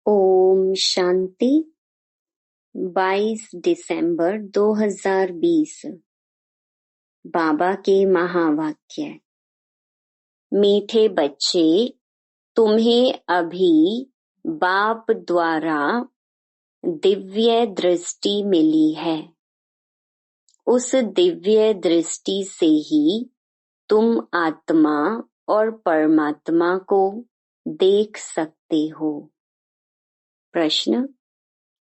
ओम शांति। 22 दिसंबर 2020। बाबा के महावाक्य। मीठे बच्चे, तुम्हें अभी बाप द्वारा दिव्य दृष्टि मिली है। उस दिव्य दृष्टि से ही तुम आत्मा और परमात्मा को देख सकते हो। प्रश्न: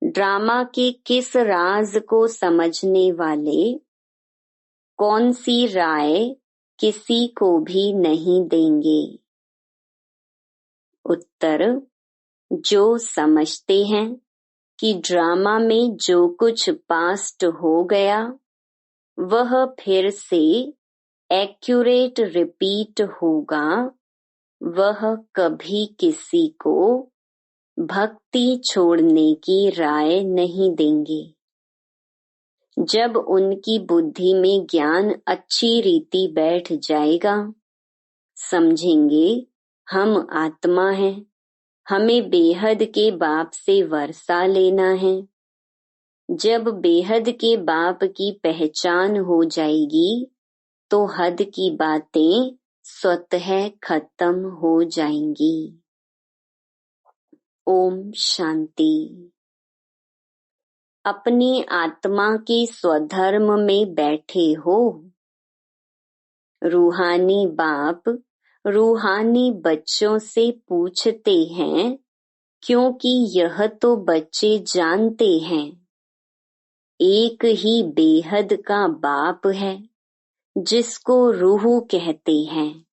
ड्रामा के किस राज को समझने वाले कौन सी राय किसी को भी नहीं देंगे? उत्तर: जो समझते हैं कि ड्रामा में जो कुछ पास्ट हो गया वह फिर से एक्यूरेट रिपीट होगा, वह कभी किसी को भक्ति छोड़ने की राय नहीं देंगे। जब उनकी बुद्धि में ज्ञान अच्छी रीति बैठ जाएगा, समझेंगे हम आत्मा हैं, हमें बेहद के बाप से वर्षा लेना है। जब बेहद के बाप की पहचान हो जाएगी तो हद की बातें स्वतः खत्म हो जाएंगी। ओम शांति। अपनी आत्मा के स्वधर्म में बैठे हो। रूहानी बाप रूहानी बच्चों से पूछते हैं, क्योंकि यह तो बच्चे जानते हैं एक ही बेहद का बाप है जिसको रूह कहते हैं।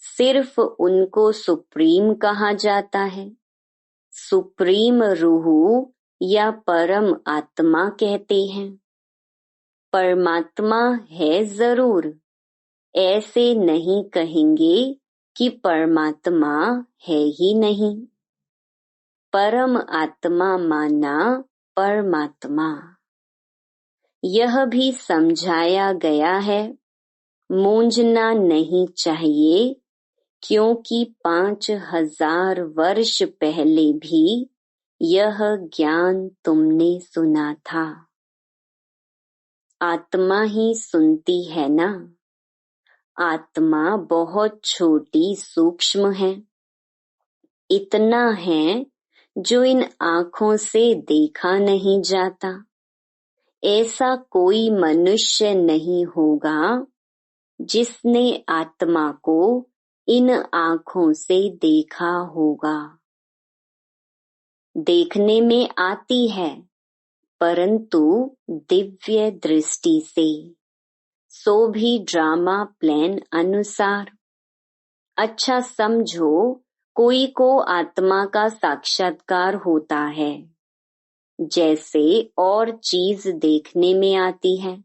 सिर्फ उनको सुप्रीम कहा जाता है। सुप्रीम रूह या परम आत्मा कहते हैं। परमात्मा है जरूर, ऐसे नहीं कहेंगे कि परमात्मा है ही नहीं। परम आत्मा माना परमात्मा। यह भी समझाया गया है, मूंझना नहीं चाहिए, क्योंकि 5000 वर्ष पहले भी यह ज्ञान तुमने सुना था। आत्मा ही सुनती है ना। आत्मा बहुत छोटी सूक्ष्म है। इतना है जो इन आँखों से देखा नहीं जाता। ऐसा कोई मनुष्य नहीं होगा जिसने आत्मा को इन आँखों से देखा होगा। देखने में आती है, परंतु दिव्य दृष्टि से, सो भी ड्रामा प्लान अनुसार। अच्छा समझो, कोई को आत्मा का साक्षात्कार होता है, जैसे और चीज देखने में आती है।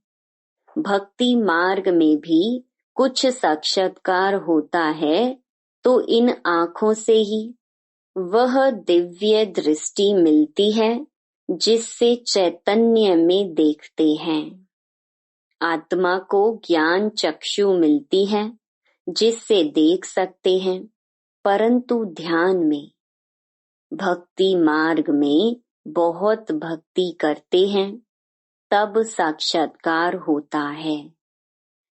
भक्ति मार्ग में भी कुछ साक्षात्कार होता है, तो इन आँखों से ही वह दिव्य दृष्टि मिलती है जिससे चैतन्य में देखते हैं। आत्मा को ज्ञान चक्षु मिलती है जिससे देख सकते हैं, परंतु ध्यान में। भक्ति मार्ग में बहुत भक्ति करते हैं तब साक्षात्कार होता है।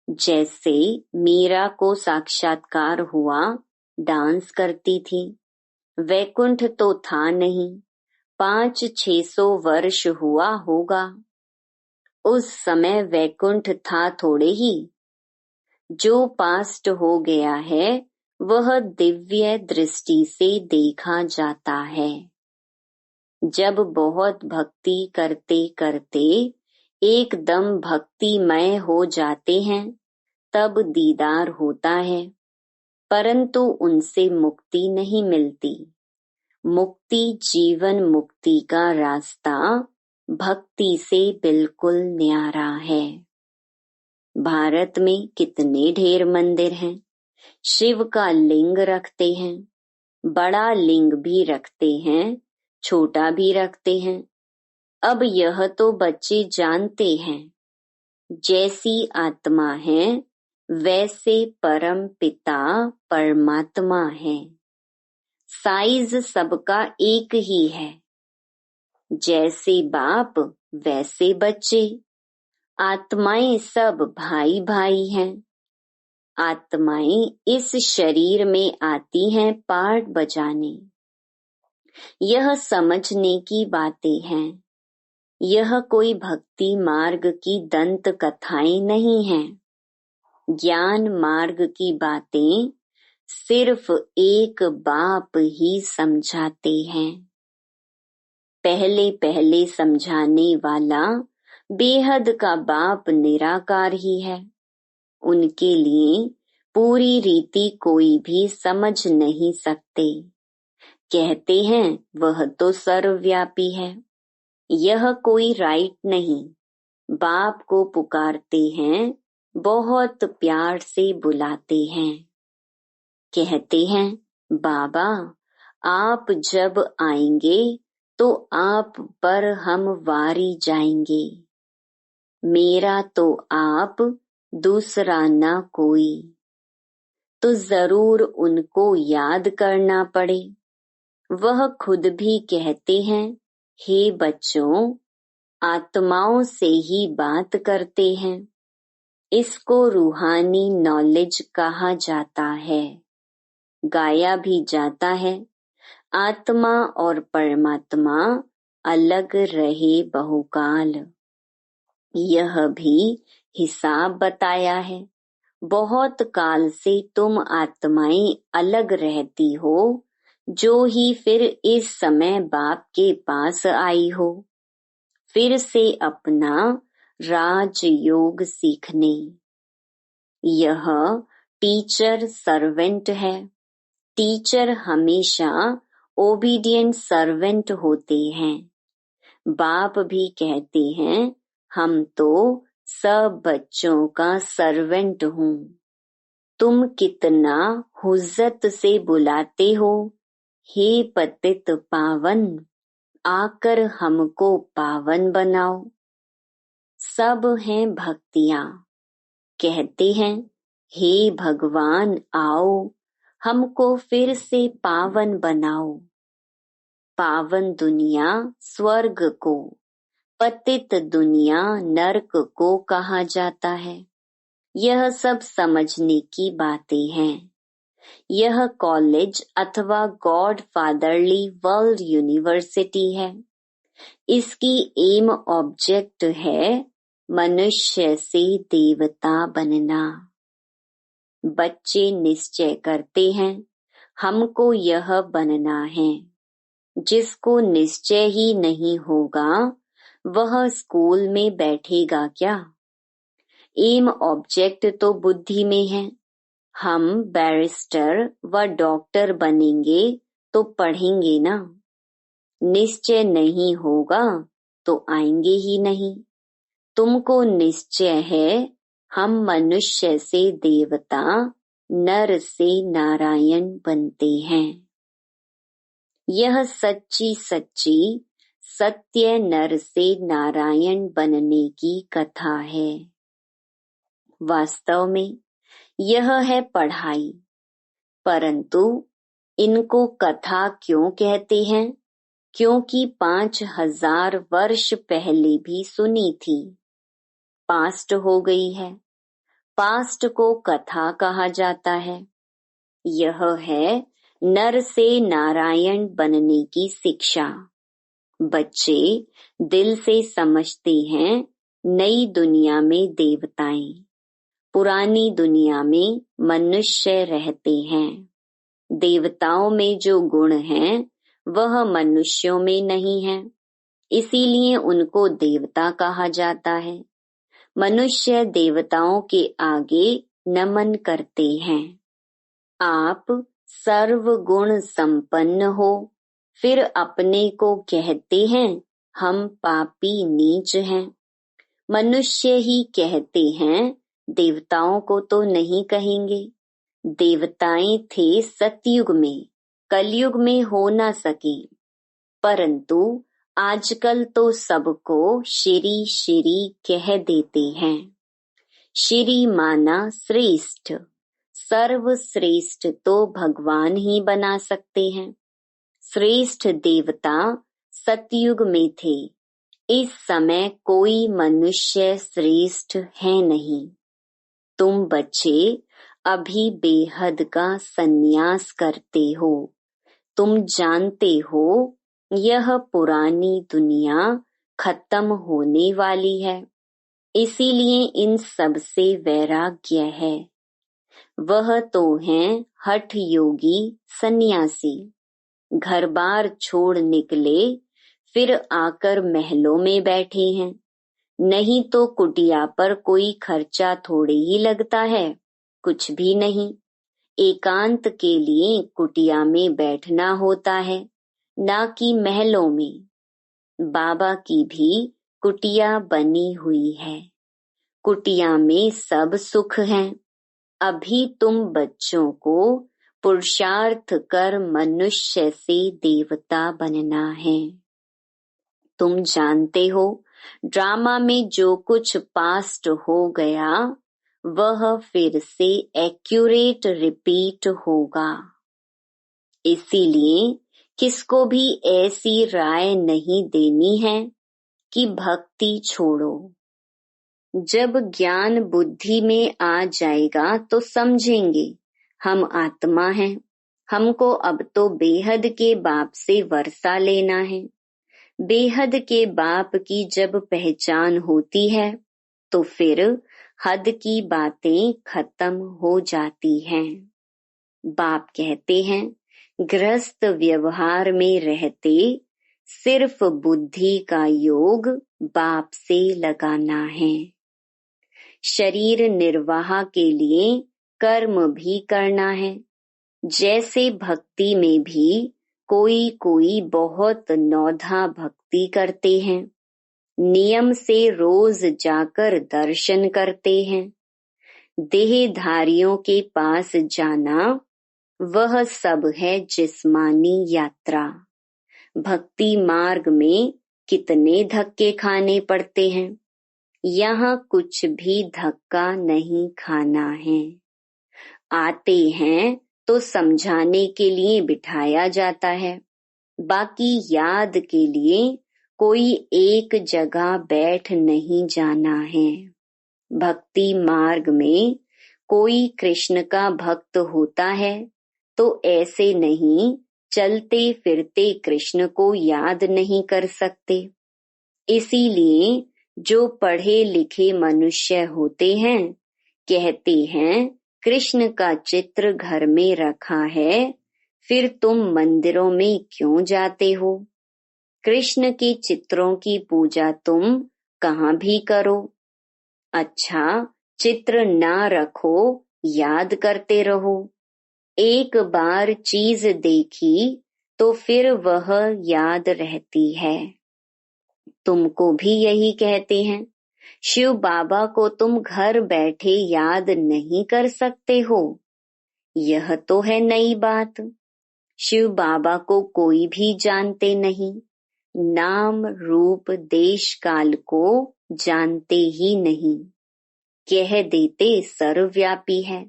जैसे मीरा को साक्षात्कार हुआ, डांस करती थी। वैकुंठ तो था नहीं, 500-600 वर्ष हुआ होगा। उस समय वैकुंठ था थोड़े ही। जो पास्ट हो गया है वह दिव्य दृष्टि से देखा जाता है। जब बहुत भक्ति करते करते एकदम भक्तिमय हो जाते हैं तब दीदार होता है, परंतु उनसे मुक्ति नहीं मिलती। मुक्ति जीवन मुक्ति का रास्ता भक्ति से बिल्कुल न्यारा है। भारत में कितने ढेर मंदिर हैं। शिव का लिंग रखते हैं, बड़ा लिंग भी रखते हैं, छोटा भी रखते हैं। अब यह तो बच्चे जानते हैं, जैसी आत्मा है वैसे परम पिता परमात्मा है। साइज सबका एक ही है। जैसे बाप वैसे बच्चे। आत्माएं सब भाई भाई हैं। आत्माएं इस शरीर में आती हैं पार्ट बजाने। यह समझने की बातें हैं। यह कोई भक्ति मार्ग की दंत कथाएं नहीं हैं। ज्ञान मार्ग की बातें सिर्फ एक बाप ही समझाते हैं। पहले पहले समझाने वाला बेहद का बाप निराकार ही है। उनके लिए पूरी रीति कोई भी समझ नहीं सकते। कहते हैं वह तो सर्वव्यापी है। यह कोई राइट नहीं। बाप को पुकारते हैं, बहुत प्यार से बुलाते हैं। कहते हैं बाबा आप जब आएंगे तो आप पर हम वारी जाएंगे। मेरा तो आप, दूसरा ना कोई। तो जरूर उनको याद करना पड़े। वह खुद भी कहते हैं हे बच्चों, आत्माओं से ही बात करते हैं। इसको रूहानी नॉलेज कहा जाता है। गाया भी जाता है आत्मा और परमात्मा अलग रहे बहुकाल। यह भी हिसाब बताया है। बहुत काल से तुम आत्माएं अलग रहती हो, जो ही फिर इस समय बाप के पास आई हो, फिर से अपना राजयोग सीखने। यह टीचर सर्वेंट है। टीचर हमेशा ओबीडिएंट सर्वेंट होते हैं। बाप भी कहते हैं हम तो सब बच्चों का सर्वेंट हूँ। तुम कितना हुज्जत से बुलाते हो, हे पतित पावन, आकर हमको पावन बनाओ। सब हैं भक्तियाँ। कहते हैं हे भगवान आओ, हमको फिर से पावन बनाओ। पावन दुनिया स्वर्ग को, पतित दुनिया नरक को कहा जाता है। यह सब समझने की बातें हैं। यह कॉलेज अथवा गॉड फादरली वर्ल्ड यूनिवर्सिटी है। इसकी एम ऑब्जेक्ट है मनुष्य से देवता बनना। बच्चे निश्चय करते हैं हमको यह बनना है। जिसको निश्चय ही नहीं होगा वह स्कूल में बैठेगा क्या? एम ऑब्जेक्ट तो बुद्धि में है। हम बैरिस्टर व डॉक्टर बनेंगे तो पढ़ेंगे ना। निश्चय नहीं होगा तो आएंगे ही नहीं। तुमको निश्चय है हम मनुष्य से देवता, नर से नारायण बनते हैं। यह सच्ची सच्ची सत्य नर से नारायण बनने की कथा है। वास्तव में यह है पढ़ाई। परंतु इनको कथा क्यों कहते हैं? क्योंकि 5000 वर्ष पहले भी सुनी थी। पास्ट हो गई है। पास्ट को कथा कहा जाता है। यह है नर से नारायण बनने की शिक्षा। बच्चे दिल से समझते हैं नई दुनिया में देवताएं, पुरानी दुनिया में मनुष्य रहते हैं। देवताओं में जो गुण हैं वह मनुष्यों में नहीं है, इसीलिए उनको देवता कहा जाता है। मनुष्य देवताओं के आगे नमन करते हैं। आप सर्व गुण संपन्न हो, फिर अपने को कहते हैं हम पापी नीच हैं। मनुष्य ही कहते हैं, देवताओं को तो नहीं कहेंगे। देवताएं थे सतयुग में, कलयुग में हो ना सके। परंतु आजकल तो सबको श्री श्री कह देते हैं। श्री माना श्रेष्ठ। सर्वश्रेष्ठ तो भगवान ही बना सकते हैं। श्रेष्ठ देवता सतयुग में थे। इस समय कोई मनुष्य श्रेष्ठ है नहीं। तुम बच्चे अभी बेहद का संन्यास करते हो। तुम जानते हो यह पुरानी दुनिया खत्म होने वाली है, इसीलिए इन सब से वैराग्य है। वह तो हैं हठ योगी सन्यासी। घर बार छोड़ निकले, फिर आकर महलों में बैठे हैं। नहीं तो कुटिया पर कोई खर्चा थोड़े ही लगता है, कुछ भी नहीं। एकांत के लिए कुटिया में बैठना होता है, ना कि महलों में। बाबा की भी कुटिया बनी हुई है। कुटिया में सब सुख है। अभी तुम बच्चों को पुरुषार्थ कर मनुष्य से देवता बनना है। तुम जानते हो ड्रामा में जो कुछ पास्ट हो गया वह फिर से एक्यूरेट रिपीट होगा। इसीलिए किसको भी ऐसी राय नहीं देनी है कि भक्ति छोड़ो। जब ज्ञान बुद्धि में आ जाएगा तो समझेंगे हम आत्मा हैं। हमको अब तो बेहद के बाप से वर्षा लेना है। बेहद के बाप की जब पहचान होती है तो फिर हद की बातें खत्म हो जाती हैं। बाप कहते हैं गृहस्थ व्यवहार में रहते सिर्फ बुद्धि का योग बाप से लगाना है। शरीर निर्वाह के लिए कर्म भी करना है। जैसे भक्ति में भी कोई कोई बहुत नौधा भक्ति करते हैं, नियम से रोज जाकर दर्शन करते हैं। देहधारियों के पास जाना वह सब है जिस्मानी यात्रा। भक्ति मार्ग में कितने धक्के खाने पड़ते हैं। यहाँ कुछ भी धक्का नहीं खाना है। आते हैं तो समझाने के लिए बिठाया जाता है, बाकी याद के लिए कोई एक जगह बैठ नहीं जाना है। भक्ति मार्ग में कोई कृष्ण का भक्त होता है तो ऐसे नहीं चलते फिरते कृष्ण को याद नहीं कर सकते। इसीलिए जो पढ़े लिखे मनुष्य होते हैं कहते हैं कृष्ण का चित्र घर में रखा है, फिर तुम मंदिरों में क्यों जाते हो। कृष्ण के चित्रों की पूजा तुम कहाँ भी करो। अच्छा, चित्र ना रखो, याद करते रहो। एक बार चीज देखी तो फिर वह याद रहती है। तुमको भी यही कहते हैं। शिव बाबा को तुम घर बैठे याद नहीं कर सकते हो। यह तो है नई बात। शिव बाबा को कोई भी जानते नहीं, नाम रूप देश काल को जानते ही नहीं। कह देते सर्वव्यापी है।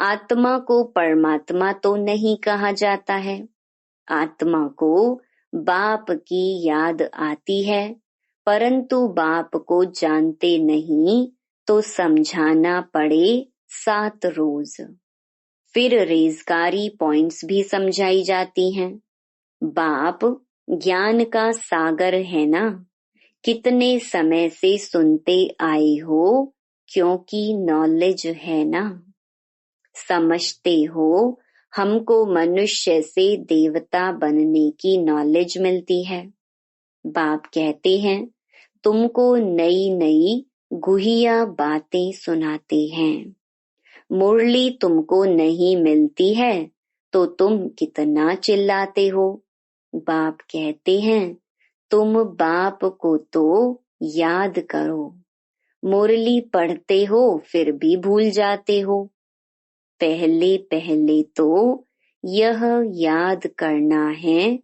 आत्मा को परमात्मा तो नहीं कहा जाता है। आत्मा को बाप की याद आती है, परंतु बाप को जानते नहीं तो समझाना पड़े 7 रोज। फिर रेजगारी पॉइंट्स भी समझाई जाती हैं। बाप ज्ञान का सागर है ना। कितने समय से सुनते आए हो, क्योंकि नॉलेज है ना। समझते हो हमको मनुष्य से देवता बनने की नॉलेज मिलती है। बाप कहते हैं तुमको नई नई गुहिया बातें सुनाते हैं। मुरली तुमको नहीं मिलती है तो तुम कितना चिल्लाते हो। बाप कहते हैं तुम बाप को तो याद करो। मुरली पढ़ते हो फिर भी भूल जाते हो। पहले पहले तो यह याद करना है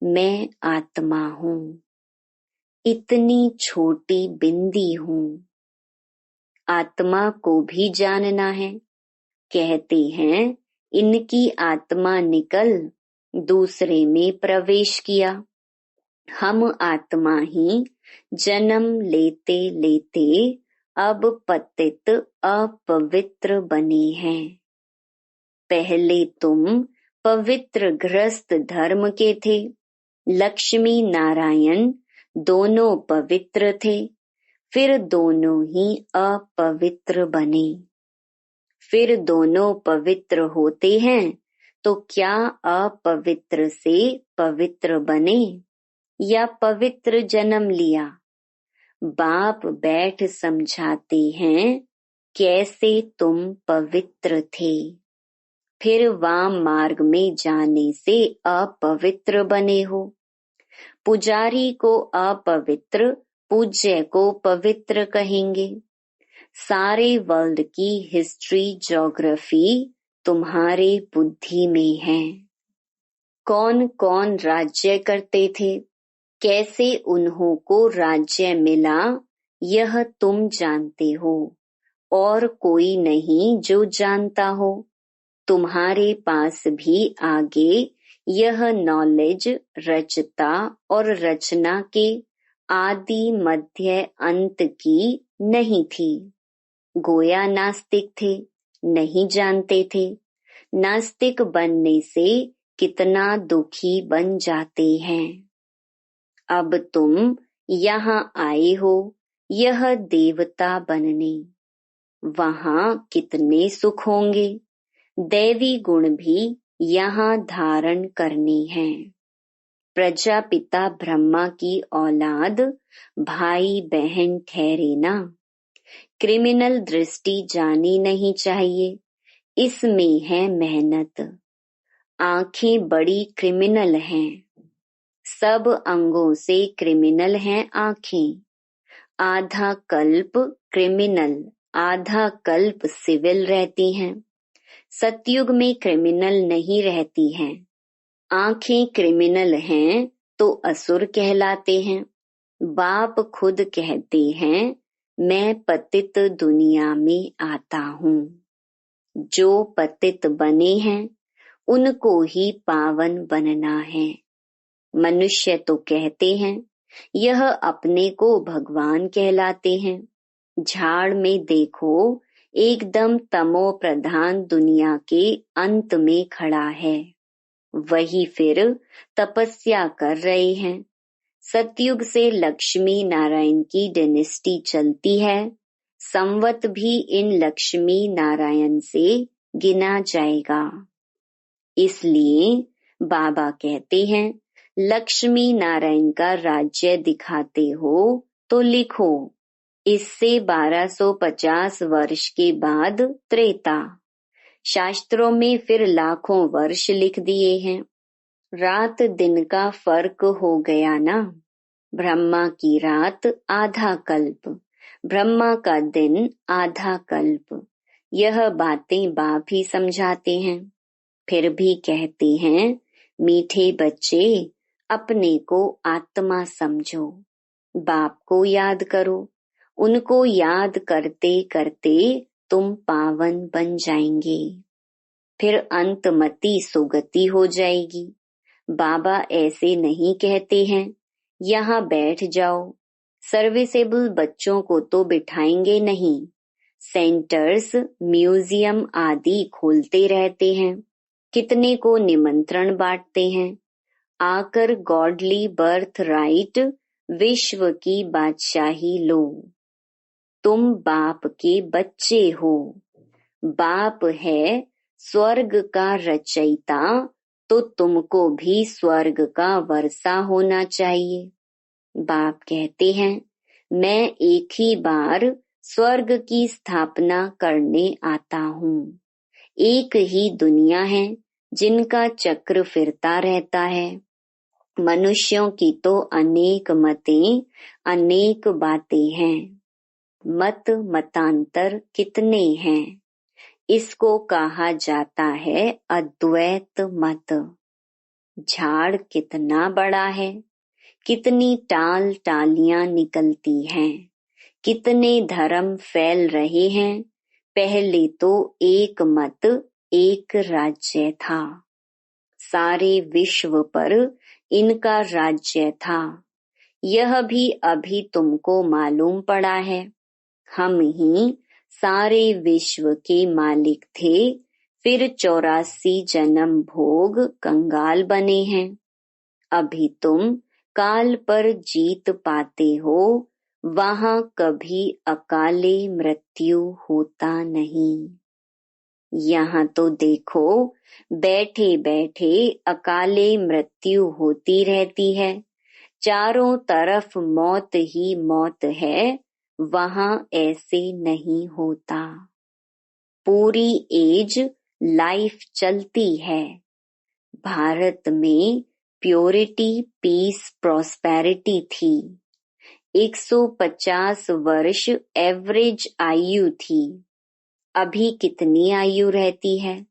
मैं आत्मा हूँ, इतनी छोटी बिंदी हूँ। आत्मा को भी जानना है। कहते हैं इनकी आत्मा निकल दूसरे में प्रवेश किया। हम आत्मा ही जन्म लेते लेते अब पतित अपवित्र बने हैं। पहले तुम पवित्र गृहस्थ धर्म के थे। लक्ष्मी नारायण दोनों पवित्र थे, फिर दोनों ही अपवित्र बने। फिर दोनों पवित्र होते हैं तो क्या अपवित्र से पवित्र बने या पवित्र जन्म लिया? बाप बैठ समझाते हैं कैसे तुम पवित्र थे, फिर वाम मार्ग में जाने से अपवित्र बने हो। पुजारी को अपवित्र, पूज्य को पवित्र कहेंगे। सारे वर्ल्ड की हिस्ट्री ज्योग्राफी तुम्हारे बुद्धि में है। कौन कौन राज्य करते थे, कैसे उन्हों को राज्य मिला, यह तुम जानते हो, और कोई नहीं जो जानता हो। तुम्हारे पास भी आगे यह नॉलेज रचता और रचना के आदि मध्य अंत की नहीं थी। गोया नास्तिक थे, नहीं जानते थे। नास्तिक बनने से कितना दुखी बन जाते हैं। अब तुम यहाँ आए हो यह देवता बनने, वहाँ कितने सुख होंगे। दैवी गुण भी यहाँ धारण करने हैं। प्रजापिता ब्रह्मा की औलाद भाई बहन ठहरे ना। क्रिमिनल दृष्टि जानी नहीं चाहिए, इसमें है मेहनत। आंखें बड़ी क्रिमिनल हैं, सब अंगों से क्रिमिनल हैं आंखें। आधा कल्प क्रिमिनल, आधा कल्प सिविल रहती हैं। सतयुग में क्रिमिनल नहीं रहती हैं। आंखें क्रिमिनल हैं तो असुर कहलाते हैं। बाप खुद कहते हैं मैं पतित दुनिया में आता हूँ। जो पतित बने हैं उनको ही पावन बनना है। मनुष्य तो कहते हैं यह अपने को भगवान कहलाते हैं। झाड़ में देखो एकदम तमो प्रधान दुनिया के अंत में खड़ा है, वही फिर तपस्या कर रहे हैं। सतयुग से लक्ष्मी नारायण की डायनेस्टी चलती है। संवत भी इन लक्ष्मी नारायण से गिना जाएगा। इसलिए बाबा कहते हैं लक्ष्मी नारायण का राज्य दिखाते हो तो लिखो। इससे 1250 वर्ष के बाद त्रेता। शास्त्रों में फिर लाखों वर्ष लिख दिए हैं। रात दिन का फर्क हो गया ना। ब्रह्मा की रात आधा कल्प, ब्रह्मा का दिन आधा कल्प। यह बातें बाप ही समझाते हैं। फिर भी कहते हैं मीठे बच्चे अपने को आत्मा समझो, बाप को याद करो। उनको याद करते करते तुम पावन बन जाएंगे, फिर अंतमति सुगति हो जाएगी। बाबा ऐसे नहीं कहते हैं यहाँ बैठ जाओ। सर्विसेबल बच्चों को तो बिठाएंगे नहीं। सेंटर्स, म्यूजियम आदि खोलते रहते हैं। कितने को निमंत्रण बांटते हैं, आकर गॉडली बर्थ राइट विश्व की बादशाही लो। तुम बाप के बच्चे हो। बाप है स्वर्ग का रचयिता, तो तुमको भी स्वर्ग का वर्षा होना चाहिए। बाप कहते हैं मैं एक ही बार स्वर्ग की स्थापना करने आता हूँ। एक ही दुनिया है जिनका चक्र फिरता रहता है। मनुष्यों की तो अनेक मतें, अनेक बातें हैं। मत मतांतर कितने हैं, इसको कहा जाता है अद्वैत मत। झाड़ कितना बड़ा है, कितनी टाल टालियां निकलती हैं, कितने धर्म फैल रहे हैं। पहले तो एक मत एक राज्य था। सारे विश्व पर इनका राज्य था। यह भी अभी तुमको मालूम पड़ा है। हम ही सारे विश्व के मालिक थे, फिर 84 जन्म भोग कंगाल बने हैं। अभी तुम काल पर जीत पाते हो, वहां कभी अकाले मृत्यु होता नहीं। यहाँ तो देखो, बैठे बैठे अकाले मृत्यु होती रहती है। चारों तरफ मौत ही मौत है, वहां ऐसे नहीं होता। पूरी एज लाइफ चलती है। भारत में प्योरिटी, पीस, प्रॉस्पेरिटी थी। 150 वर्ष एवरेज आयु थी। अभी कितनी आयु रहती है?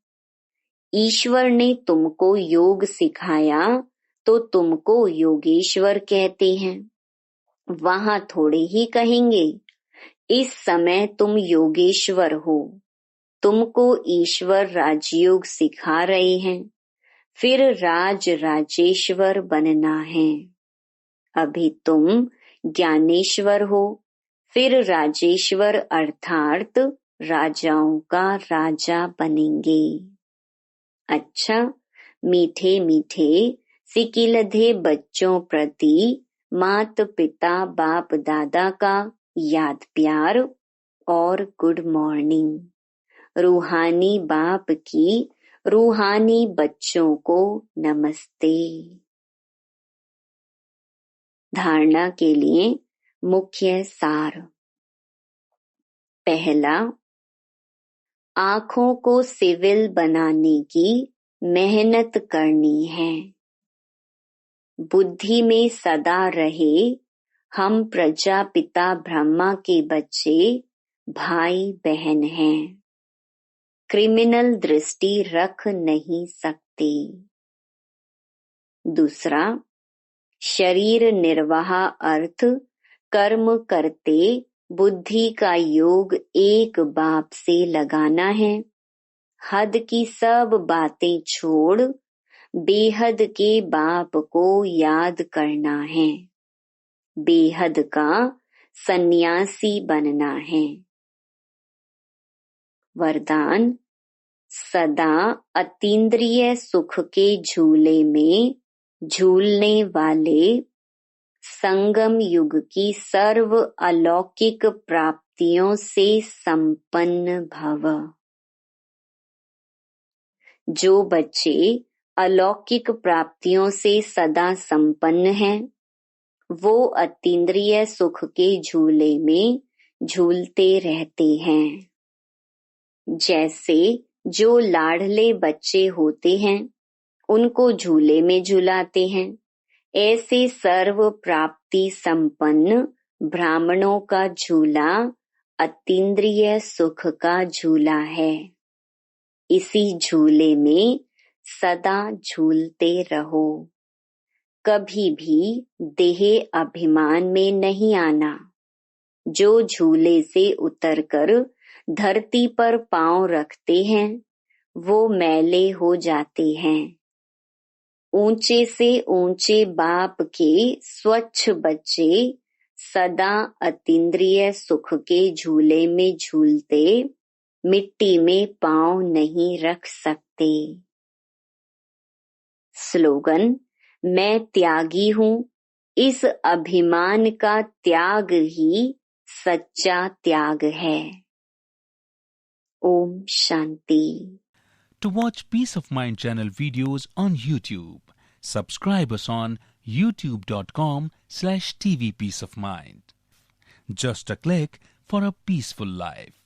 ईश्वर ने तुमको योग सिखाया तो तुमको योगेश्वर कहते हैं। वहां थोड़े ही कहेंगे इस समय तुम योगेश्वर हो। तुमको ईश्वर राजयोग सिखा रहे हैं, फिर राज राजेश्वर बनना है। अभी तुम ज्ञानेश्वर हो, फिर राजेश्वर अर्थात राजाओं का राजा बनेंगे। अच्छा, मीठे मीठे सिकिलधे बच्चों प्रति मात पिता बाप दादा का याद प्यार और गुड मॉर्निंग। रूहानी बाप की रूहानी बच्चों को नमस्ते। धारणा के लिए मुख्य सार। पहला, आँखों को सिविल बनाने की मेहनत करनी है। बुद्धि में सदा रहे हम प्रजापिता ब्रह्मा के बच्चे, भाई बहन हैं। क्रिमिनल दृष्टि रख नहीं सकते। दूसरा, शरीर निर्वाह अर्थ कर्म करते बुद्धि का योग एक बाप से लगाना है। हद की सब बातें छोड़ बेहद के बाप को याद करना है। बेहद का सन्यासी बनना है। वरदान, सदा अतीन्द्रिय सुख के झूले में झूलने वाले संगम युग की सर्व अलौकिक प्राप्तियों से संपन्न भव। जो बच्चे अलौकिक प्राप्तियों से सदा संपन्न हैं, वो अतीन्द्रिय सुख के झूले में झूलते रहते हैं। जैसे जो लाडले बच्चे होते हैं, उनको झूले में झुलाते हैं, ऐसे सर्व प्राप्ति संपन्न ब्राह्मणों का झूला अतीन्द्रिय सुख का झूला है। इसी झूले में सदा झूलते रहो। कभी भी देह अभिमान में नहीं आना। जो झूले से उतरकर धरती पर पांव रखते हैं, वो मैले हो जाते हैं। ऊंचे से ऊंचे बाप के स्वच्छ बच्चे सदा अतीन्द्रिय सुख के झूले में झूलते मिट्टी में पांव नहीं रख सकते। स्लोगन, मैं त्यागी हूँ। इस अभिमान का त्याग ही सच्चा त्याग है। Om Shanti. To watch Peace of Mind channel videos on YouTube, subscribe us on youtube.com/tvpeaceofmind. Just a click for a peaceful life.